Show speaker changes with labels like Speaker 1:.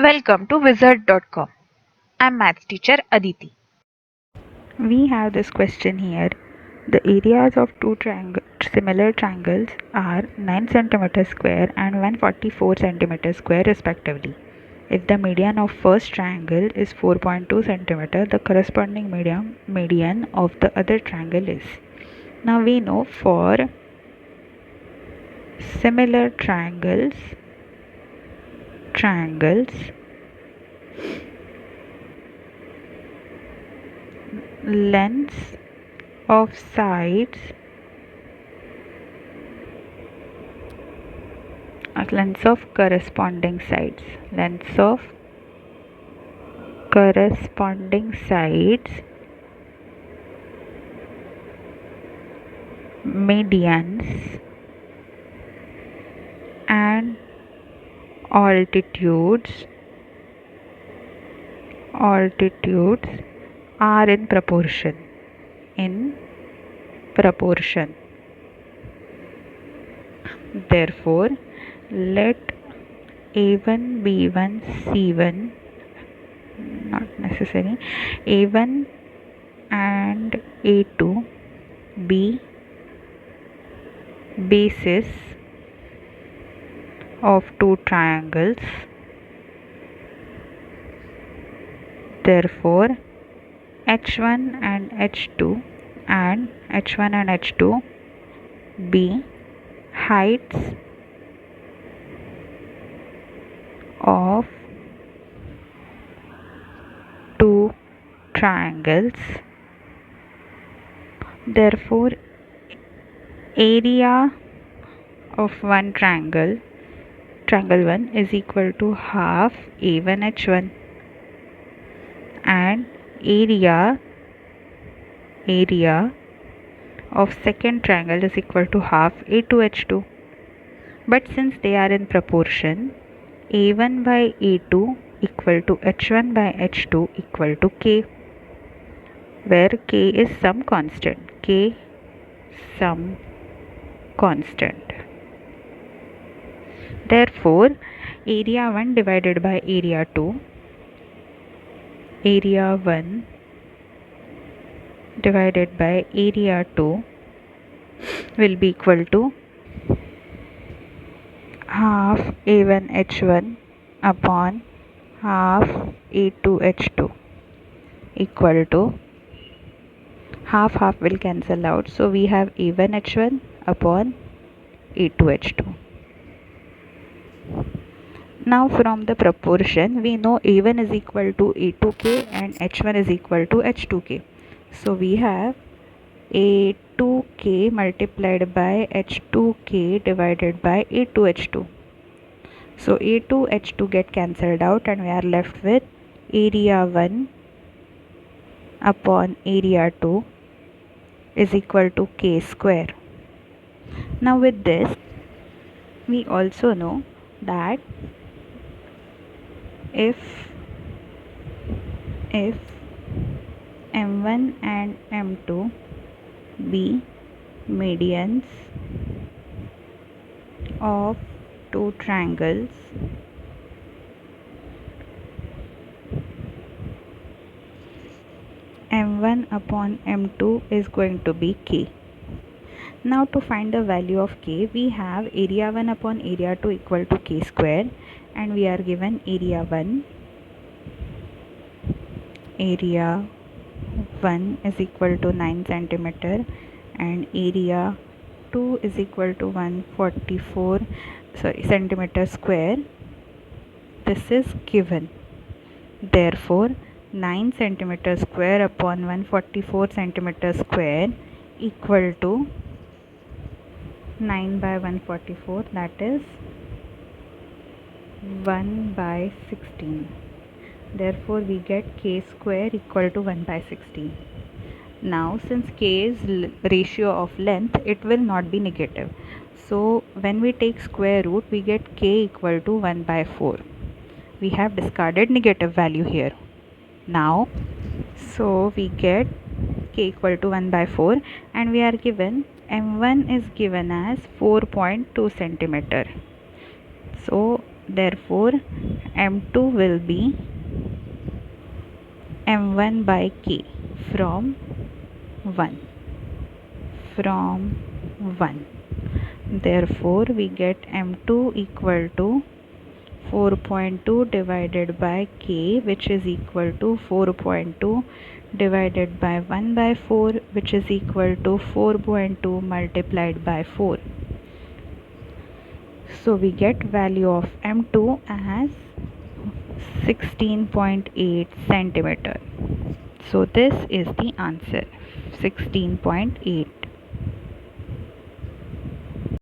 Speaker 1: Welcome to Wizard.com. I'm maths teacher Aditi.
Speaker 2: We have this question here. The areas of two similar triangles are 9 centimeters square and 144 centimeters square respectively. If the median of first triangle is 4.2 centimeter, the corresponding median of the other triangle is. Now we know for similar triangles lengths of sides lengths of corresponding sides medians and altitudes are in proportion. Therefore, let a1 b1 c1, not necessary, a1 and a2 be bases of two triangles. Therefore, h1 and h2 be heights of two triangles. Therefore, area of one triangle 1 is equal to half a1 h1, and area of second triangle is equal to half a2 h2. But since they are in proportion, a1 by a2 equal to h1 by h2 equal to k, where k is some constant. Therefore, area 1 divided by area 2 will be equal to half a1 h1 upon half a2 h2 equal to half will cancel out, so we have a1 h1 upon a2 h2. Now from the proportion we know a1 is equal to a2k and h1 is equal to h2k. So we have a2k multiplied by h2k divided by a2h2. So a2h2 get cancelled out and we are left with area 1 upon area 2 is equal to k square. Now with this we also know that if m1 and m2 be medians of two triangles, m1 upon m2 is going to be k. Now to find the value of k, we have area 1 upon area 2 equal to k square, and we are given area 1 is equal to 9 centimeter and area 2 is equal to 144 centimeter square. This is given. Therefore, 9 centimeter square upon 144 centimeter square equal to 9 by 144, that is 1 by 16. Therefore, we get k square equal to 1 by 16. Now, since k is ratio of length, it will not be negative. So, when we take square root, we get k equal to 1 by 4. We have discarded negative value here. Now, so we get k equal to 1 by 4 and we are given m1 is given as 4.2 centimeter. So Therefore, m2 will be m1 by k from 1. Therefore, we get m2 equal to 4.2 divided by k, which is equal to 4.2 divided by 1 by 4, which is equal to 4.2 multiplied by 4. So we get value of m2 as 16.8 centimeter. So this is the answer, 16.8.